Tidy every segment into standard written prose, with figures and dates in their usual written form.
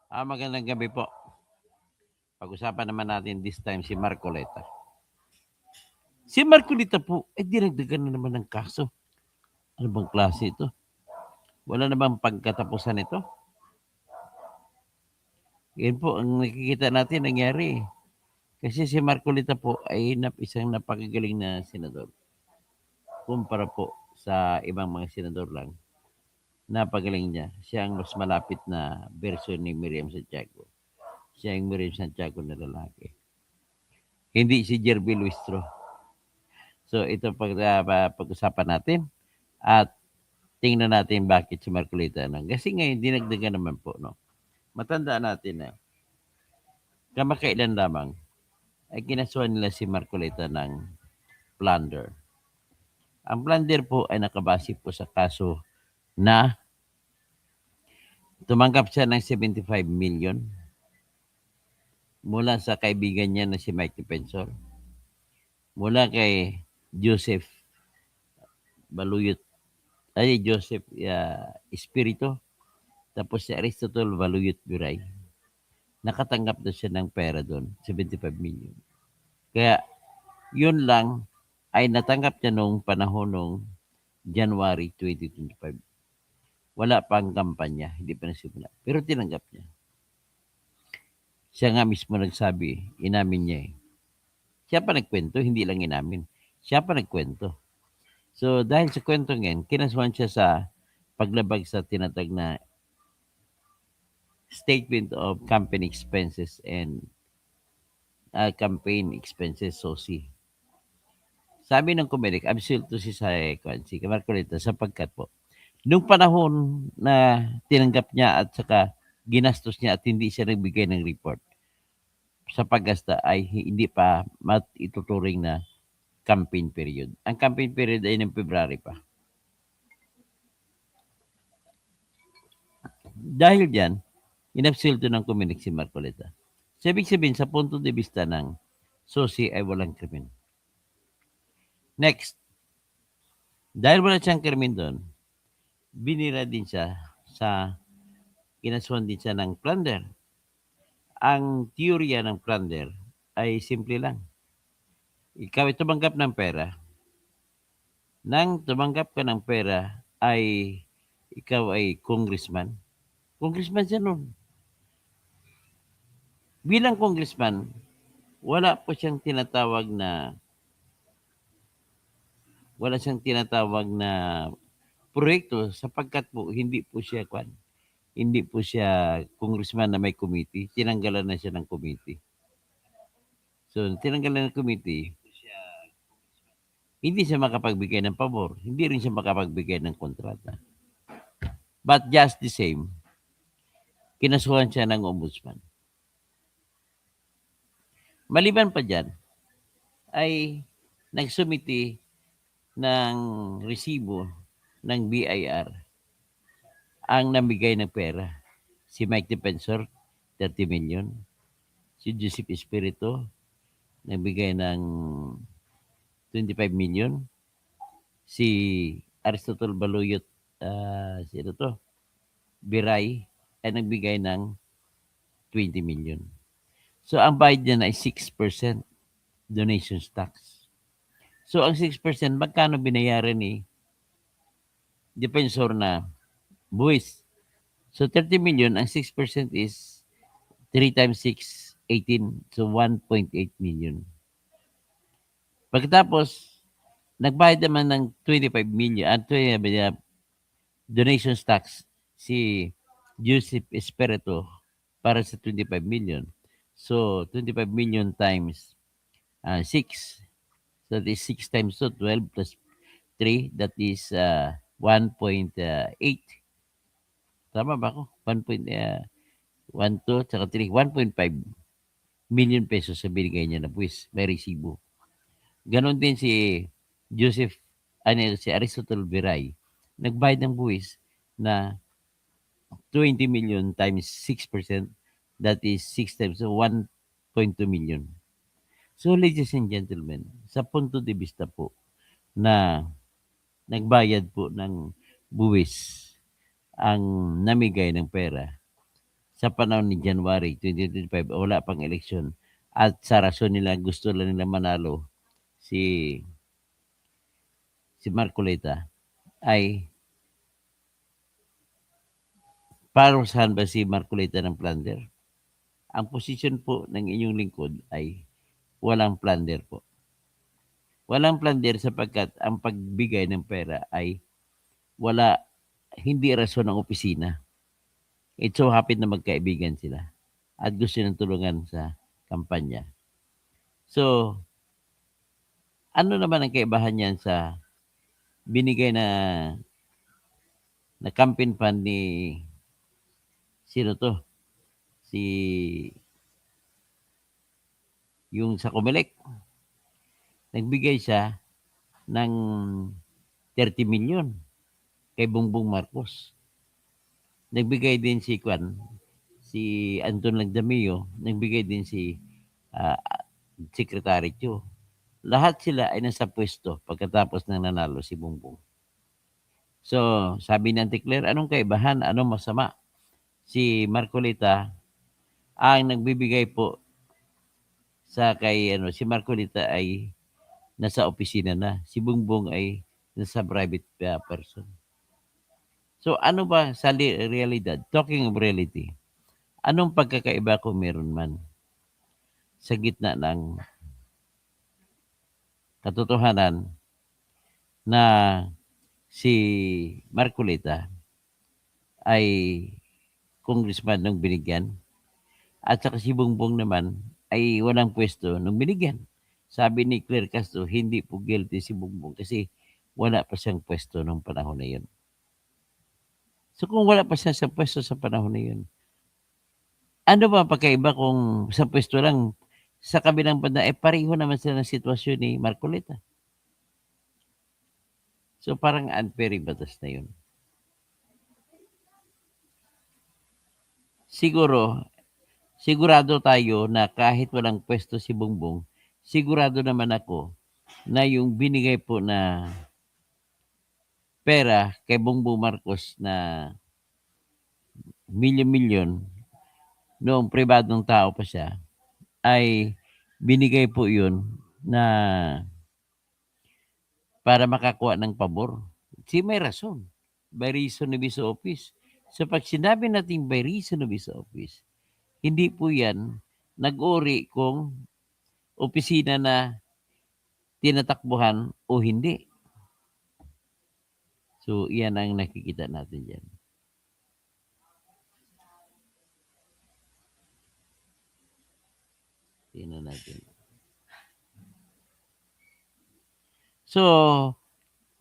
Magandang gabi po. Pag-usapan naman natin this time si Marcoleta. Si Marcoleta po, dinagdagan na naman ng kaso. Ano bang klase ito? Wala na bang pagkatapusan ito? Yan po ang nakikita natin nangyari. Kasi si Marcoleta po ay isang napakagaling na senador. Kumpara po sa ibang mga senador lang. Napagaling niya. Siya ang mas malapit na version ni Miriam Santiago. Siya ang Miriam Santiago na lalaki. Hindi si Jerby Luistro. So ito pag-usapan natin at tingnan natin bakit si Marcolita. Kasi ngayon dinagdagan naman po. No? Matandaan natin na kamakailan lamang ay kinasuhan nila si Marcolita ng plunder. Ang plunder po ay nakabase po sa kaso na tumanggap siya ng 75 million mula sa kaibigan niya na si Mike Defensor, mula kay Joseph Baluyot, Joseph Espirito, tapos si Aristotle Baluyot Biray. Nakatanggap na siya ng pera doon, 75 million. Kaya yun lang ay natanggap niya nung panahon nung January 2025. Wala pang kampanya, hindi pa nasimula. Pero tinanggap niya. Siya nga mismo nagsabi, inamin niya eh. Siya pa nagkwento, hindi lang inamin. Siya pa nagkwento. So dahil sa kwento ngayon, kinasuhan siya sa paglabag sa tinatag na Statement of Company Expenses and Campaign Expenses, SOCI. Sabi ng Comelec, absolute to si Marcoleta sapagkat po, nung panahon na tinanggap niya at saka ginastos niya at hindi siya nagbigay ng report sa paggasta ay hindi pa ituturing na campaign period. Ang campaign period ay ng February pa. Dahil diyan, inabsilto ng Comelec si Marcoleta. So, ibig sabihin, sa punto de vista ng SOCI ay walang krimen. Next, dahil wala siyang krimen doon, binira din siya sa kinasuhan din siya ng plunder. Ang teorya ng plunder ay simple lang. Ikaw ay tumanggap ng pera. Nang tumanggap ka ng pera ay ikaw ay congressman. Congressman siya noon. Bilang congressman, wala po siyang tinatawag na proyekto sapagkat po hindi po siya congressman na may committee. Tinanggalan na siya ng committee. So, tinanggalan ng committee, hindi siya makapagbigay ng pabor. Hindi rin siya makapagbigay ng kontrata. But just the same, kinasuhan siya ng ombudsman. Maliban pa dyan, ay nagsumiti ng resibo ng BIR ang namigay ng pera. Si Mike Defensor, 30 million. Si Joseph Espirito, nagbigay ng 25 million. Si Aristotle Baluyot, Biray, ay nagbigay ng 20 million. So, ang bayad niya na ay 6% donations tax. So, ang 6%, magkano binayaran ni Defensor na buwis? So, 30 million, ang 6% is 3 times 6, 18. So, 1.8 million. Pagkatapos, nagbayad naman ng 25 million at donations tax si Joseph Espirito para sa 25 million. So, 25 million times 6. So, that is 6 times 2, 12 plus 3. That is 1.8. Tama ba ako? 1.12 tsaka 3. 1.5 million pesos sa binigay niya na buwis. May resibo. Ganon din si si Aristotle Biray. Nagbayad ng buwis na 20 million times 6%. That is 6 times 1.2 million. So, ladies and gentlemen, sa punto de vista po na nagbayad po ng buwis ang namigay ng pera sa panahon ni January 2025, wala pang eleksyon. At sa rason nila, gusto lang nila manalo si Marcoleta ay parusahan ba si Marcoleta ng plunder? Ang posisyon po ng inyong lingkod ay walang plunder po. Walang plunder sapagkat ang pagbigay ng pera ay wala, hindi rason ng opisina. It so happen na magkaibigan sila at gusto ng tulungan sa kampanya. So, ano naman ang kaibahan niyan sa binigay na campaign fund ni sino to? Si yung sa Comelec. Nagbigay siya ng 30 million kay Bongbong Marcos. Nagbigay din si Anton Lagdamio, nagbigay din si ah, Secretary Chu. Lahat sila ay nasa pwesto pagkatapos ng nanalo si Bongbong. So, sabi ng Claire, anong kaibahan? Anong masama? Si Marcolita ang nagbibigay po sa kay si Marcolita ay nasa opisina na. Si Bongbong ay nasa private person. So ano ba sa realidad? Talking of reality, anong pagkakaiba kung meron man sa gitna ng katotohanan na si Marcolita ay congressman nung binigyan at saka si Bongbong naman ay walang pwesto nung binigyan. Sabi ni Claire Castro, hindi po guilty si Bongbong kasi wala pa siyang pwesto nung panahon na yun. So kung wala pa siya sa pwesto sa panahon na yun, ano ba ang pagkaiba kung sa pwesto lang sa kabilang banda, pareho naman sila ng sitwasyon ni Marcolita. So parang unfair yung batas na yun. Sigurado tayo na kahit walang pwesto si Bongbong, sigurado naman ako na yung binigay po na pera kay Bongbong Marcos na milyon-milyon noong pribadong tao pa siya, ay binigay po yun na para makakuha ng pabor. Si may rason. By reason of his office. So pag sinabi natin by reason of his office, hindi po yan nag-uri kung opisina na tinatakbuhan o hindi. So yan ang nakikita natin dyan. Tingnan natin. So,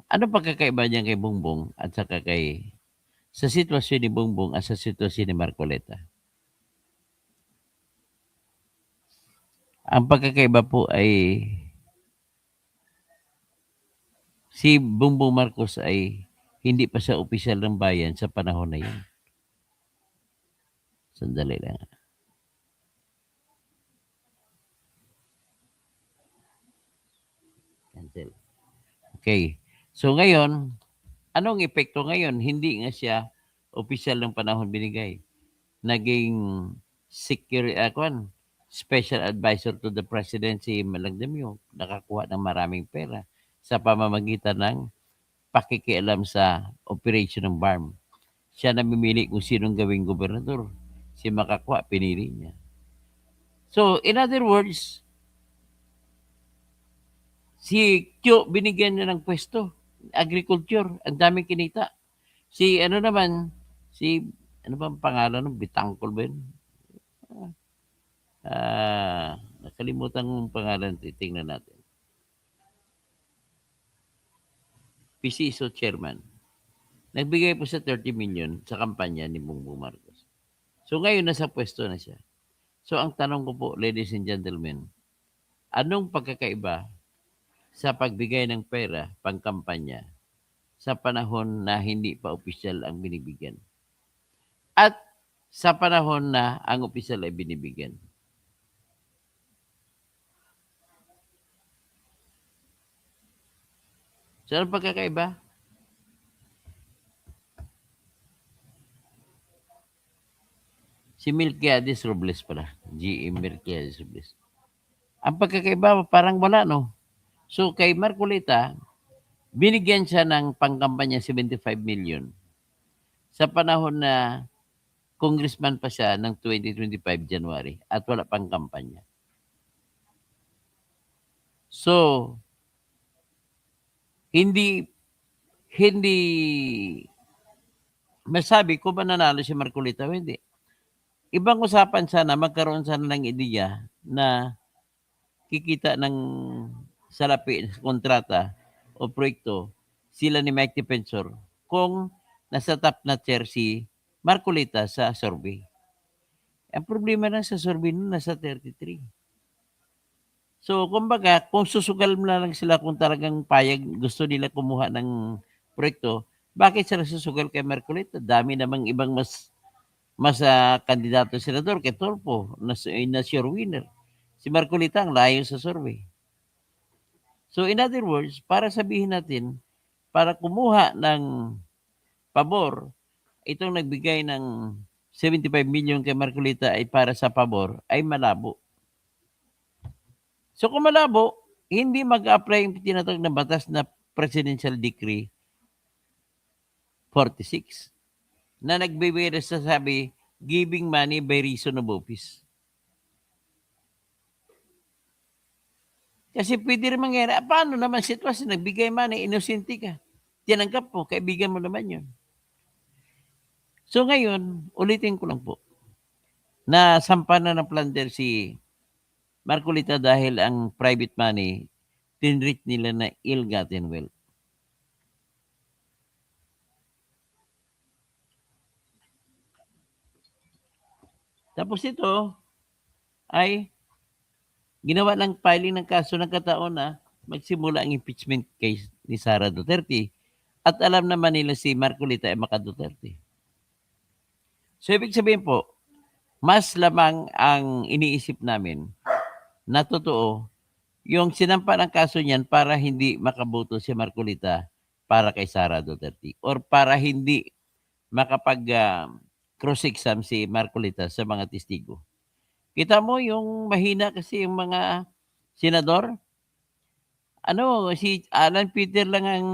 ano pagkakaiba niyan kay Bongbong at saka sa sitwasyon ni Bongbong at sa sitwasyon ni Marcoleta? Ang pagkakaiba po ay si Bongbong Marcos ay hindi pa siya opisyal ng bayan sa panahon na yun. Sandali lang. Cancel. Okay. So ngayon, anong epekto ngayon? Hindi nga siya opisyal ng panahon binigay. Naging special advisor to the presidency Malagdamyo. Nakakuha ng maraming pera sa pamamagitan ng pakikialam sa operation ng BARM. Siya namimili kung sinong gawing gobernador. Si Makakwa, pinili niya. So, in other words, si Kyo, binigyan niya ng pwesto. Agriculture, ang daming kinita. Si ano naman, ano ba ang pangalan ng Bitangkol ba yun? Nakalimutan ng pangalan, titingnan natin. PCSO chairman. Nagbigay po sa 30 million sa kampanya ni Bongbong Marcos. So ngayon nasa pwesto na siya. So ang tanong ko po, ladies and gentlemen, anong pagkakaiba sa pagbigay ng pera pangkampanya sa panahon na hindi pa opisyal ang binibigyan at sa panahon na ang opisyal ay binibigyan? So anong pagkakaiba? Si Melquiades Robles pala. GM Melquiades Robles. Ang pagkakaiba, parang wala, no? So, kay Marcolita, binigyan siya ng pangkampanya 75 million sa panahon na congressman pa siya ng 2025 January at wala pang kampanya. So, hindi masabi ko ba nanalo si Marcolita o hindi. Ibang usapan sana, magkaroon sana ng ideya na kikita ng salapi, kontrata o proyekto sila ni Mike Defensor kung nasa top na chair si Marcolita sa survey. Ang problema na sa survey nun, nasa 33. So, kumbaga, kung susugal mo na lang sila kung talagang payag, gusto nila kumuha ng proyekto, bakit sila susugal kay Marcolita? Dami namang ibang mas kandidato senador kay Tulfo na sure winner. Si Marcolita ang layo sa survey. So in other words, para sabihin natin, para kumuha ng pabor, itong nagbigay ng 75 million kay Marcolita ay para sa pabor, ay malabo. So kung malabo, hindi mag-apply yung tinatawag na batas na Presidential Decree 46 na nagbibigay sa sabi, giving money by reason of office. Kasi pwede rin mangyari, paano naman sitwasyon, nagbigay money, inosente ka. Tinanggap mo, kaibigan mo naman yun. So ngayon, ulitin ko lang po, na sampa na ng plunder si Marcolita dahil ang private money, tinreat nila na ill-gotten wealth. Tapos ito ay ginawa ng filing ng kaso ng kataon na magsimula ang impeachment case ni Sara Duterte at alam naman nila si Marcolita ay maka-Duterte. So ibig sabihin po, mas lamang ang iniisip namin na totoo yung sinampa ng kaso niyan para hindi makaboto si Marcolita para kay Sara Duterte or para hindi makapag cross-exam si Marcolita sa mga testigo. Kita mo yung mahina kasi yung mga senador. Si Alan Peter lang ang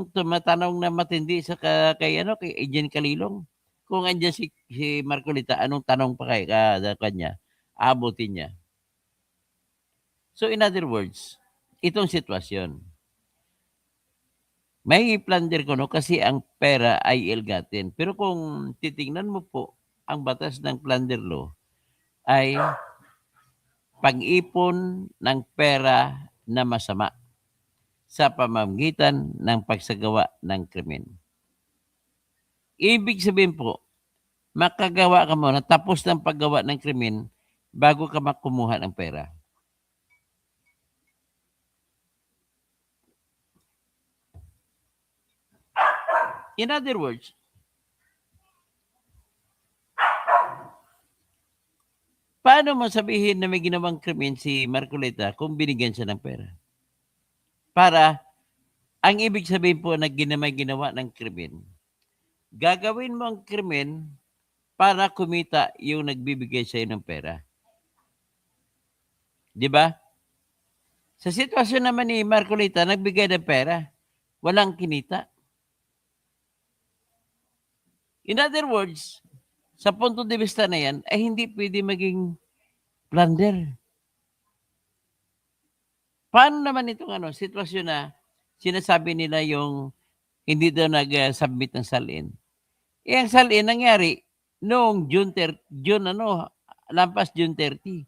tumatanong na matindi sa kay Ejen Calilong. Kung andiyan si Marcolita, anong tanong pa kanya? Abutin niya. So in other words, itong sitwasyon. May plunder ko kasi ang pera ay ill-gotten. Pero kung titingnan mo po ang batas ng plunder law ay pag-ipon ng pera na masama sa pamamagitan ng pagsagawa ng krimen. Ibig sabihin po, makagawa ka muna tapos ng paggawa ng krimen bago ka makumuha ng pera. In other words, paano mo sabihin na may ginawang krimen si Marcolita kung binigyan siya ng pera? Para, ang ibig sabihin po na ginawa ng krimen, gagawin mo ang krimen para kumita yung nagbibigay sa'yo ng pera. Di ba? Sa sitwasyon naman ni Marcolita, nagbigay ng pera, walang kinita. In other words, sa punto de vista na yan, ay hindi pwede maging plunder. Paano naman itong sitwasyon na sinasabi nila yung hindi daw nag-submit ng salin? Ang salin nangyari noong lampas June 30.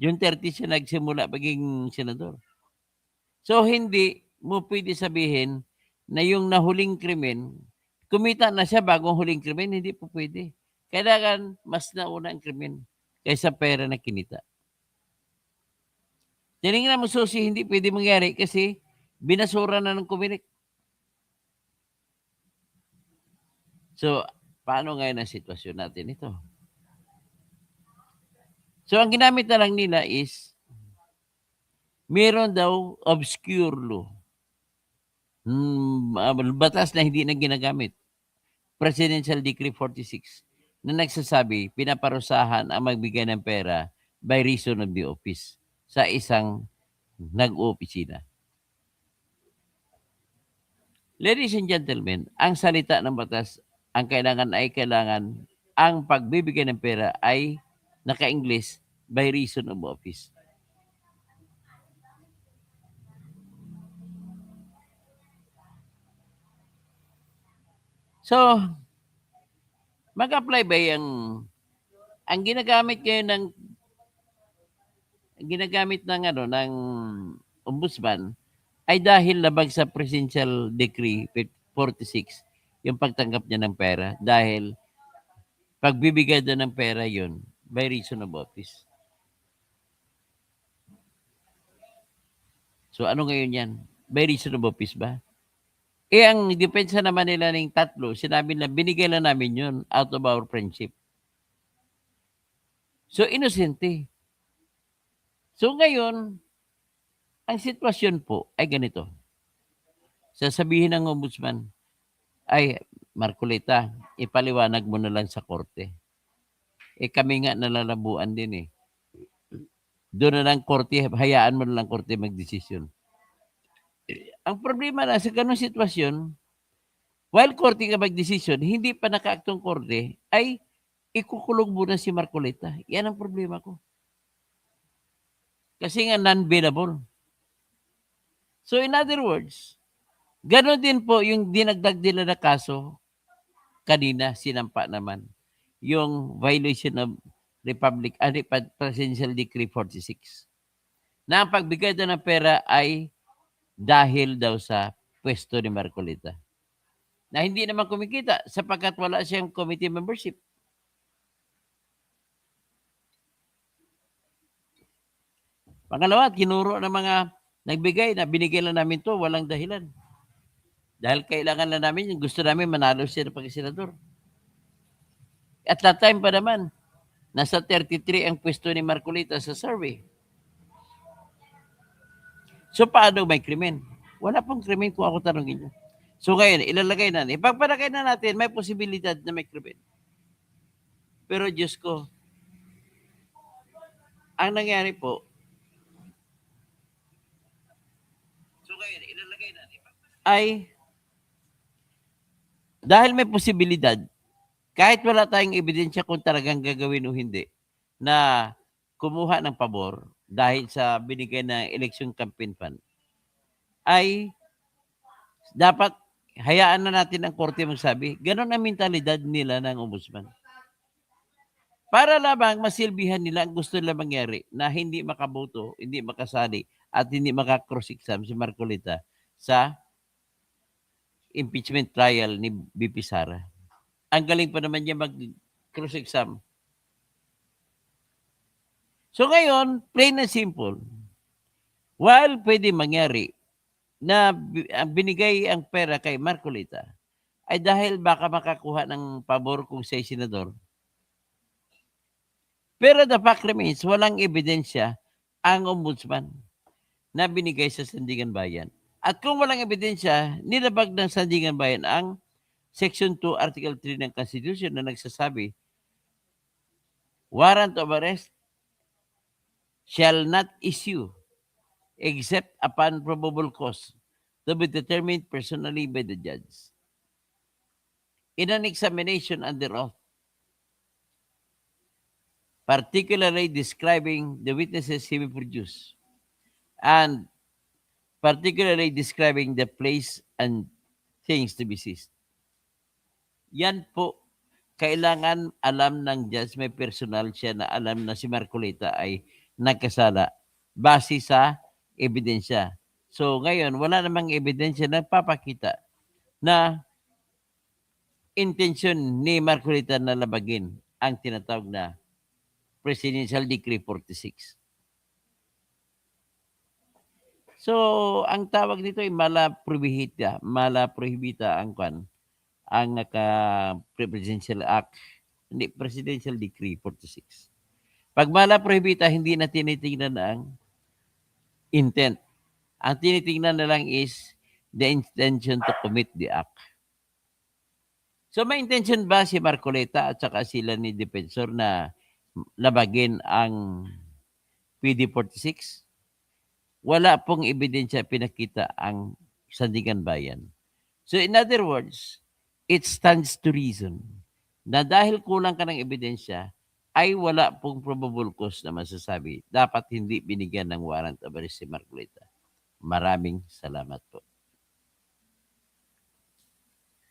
June 30 siya nagsimula maging senador. So hindi mo pwede sabihin na yung nahuling krimen, kumita na siya bagong huling krimen, hindi po pwede. Kailangan mas nauna ang krimen kaysa pera na kinita. Tinignan mo susi, hindi pwede mangyari kasi binasura na ng Comelec. So, paano ngayon ang sitwasyon natin ito? So, ang ginamit na lang nila is meron daw obscure law. Batas na hindi na ginagamit. Presidential Decree 46. na nagsasabi pinaparusahan ang magbigay ng pera by reason of the office sa isang nag-oopisina. Ladies and gentlemen, ang salita ng batas, ang kailangan ang pagbibigay ng pera ay naka-English by reason of office. So, mag-apply ba ang ginagamit ng ombudsman ay dahil labag sa Presidential Decree 46 yung pagtanggap niya ng pera dahil pagbibigay doon ng pera yon by reason of office. So ano ngayon yan? By reason of office ba? Ang depensa naman nila ng tatlo, sinabi na binigay lang namin yun out of our friendship. So inosente. So ngayon, ang sitwasyon po ay ganito. Sasabihin ng ombudsman, ay Marcoleta, ipaliwanag mo na lang sa korte. Kami nga nalalabuan din eh. Doon na lang korte, hayaan mo na lang korte magdesisyon. Ang problema na sa ganung sitwasyon, while korte ka magdesisyon, hindi pa nakaaktong korte, ay ikukulong muna si Marcoleta. Yan ang problema ko. Kasi nga non-bailable. So in other words, gano'n din po yung dinagdag nila na kaso kanina, sinampa naman. Yung violation of Presidential Decree 46. Na ang pagbigay doon ng pera ay dahil daw sa pwesto ni Marcoleta. Na hindi naman kumikita sapagkat wala siyang committee membership. Pangalawa, kinuro ng mga nagbigay na binigay lang namin to, walang dahilan. Dahil kailangan lang namin, yung gusto namin manalo siya ng pagkasenador. At that time pa naman, nasa 33 ang pwesto ni Marcoleta sa survey. So paano may krimen? Wala pong krimen kung ako tanongin niyo. So ngayon, ilalagay na. Ipagpalagay na natin, may posibilidad na may krimen. Pero Diyos ko, ang nangyari po, so ngayon, ilalagay na. Ay, dahil may posibilidad, kahit wala tayong ebidensya kung talagang gagawin o hindi, na kumuha ng pabor dahil sa binigay na election campaign fund, ay dapat hayaan na natin ang korte magsabi. Ganon ang mentalidad nila ng ombudsman. Para lamang masilbihan nila ang gusto nila mangyari na hindi makaboto, hindi makasali, at hindi maka-cross-exam si Marcoleta sa impeachment trial ni BP Sara. Ang galing pa naman niya mag-cross-exam. So ngayon, plain and simple, while pwede mangyari na binigay ang pera kay Marcoleta, ay dahil baka makakuha ng pabor kung siya'y senador. Pero the fact remains, walang ebidensya ang ombudsman na binigay sa Sandigan Bayan. At kung walang ebidensya, nilabag ng Sandigan Bayan ang Section 2, Article 3 ng Constitution na nagsasabi, warrant of arrest shall not issue except upon probable cause to be determined personally by the judge. In an examination under oath, particularly describing the witnesses he will produce, and particularly describing the place and things to be seized. Yan po, kailangan alam ng judge, may personal siya na alam na si Marcoleta ay nagkasala base sa ebidensya. So ngayon, wala namang ebidensya na papakita na intensyon ni Marcoleta na labagin ang tinatawag na Presidential Decree 46. So, ang tawag dito ay mala prohibita ang Presidential Act, hindi, Presidential Decree 46. Pag mala prohibita, hindi na tinitingnan ang intent. Ang tinitingnan na lang is the intention to commit the act. So may intention ba si Marcoleta at saka sila ni Defensor na labagin ang PD46? Wala pong ebidensya pinakita ang Sandigan Bayan. So in other words, it stands to reason na dahil kulang ka ng ebidensya, ay wala pong probable cause na masasabi. Dapat hindi binigyan ng warrant of arrest si Marcoleta. Maraming salamat po.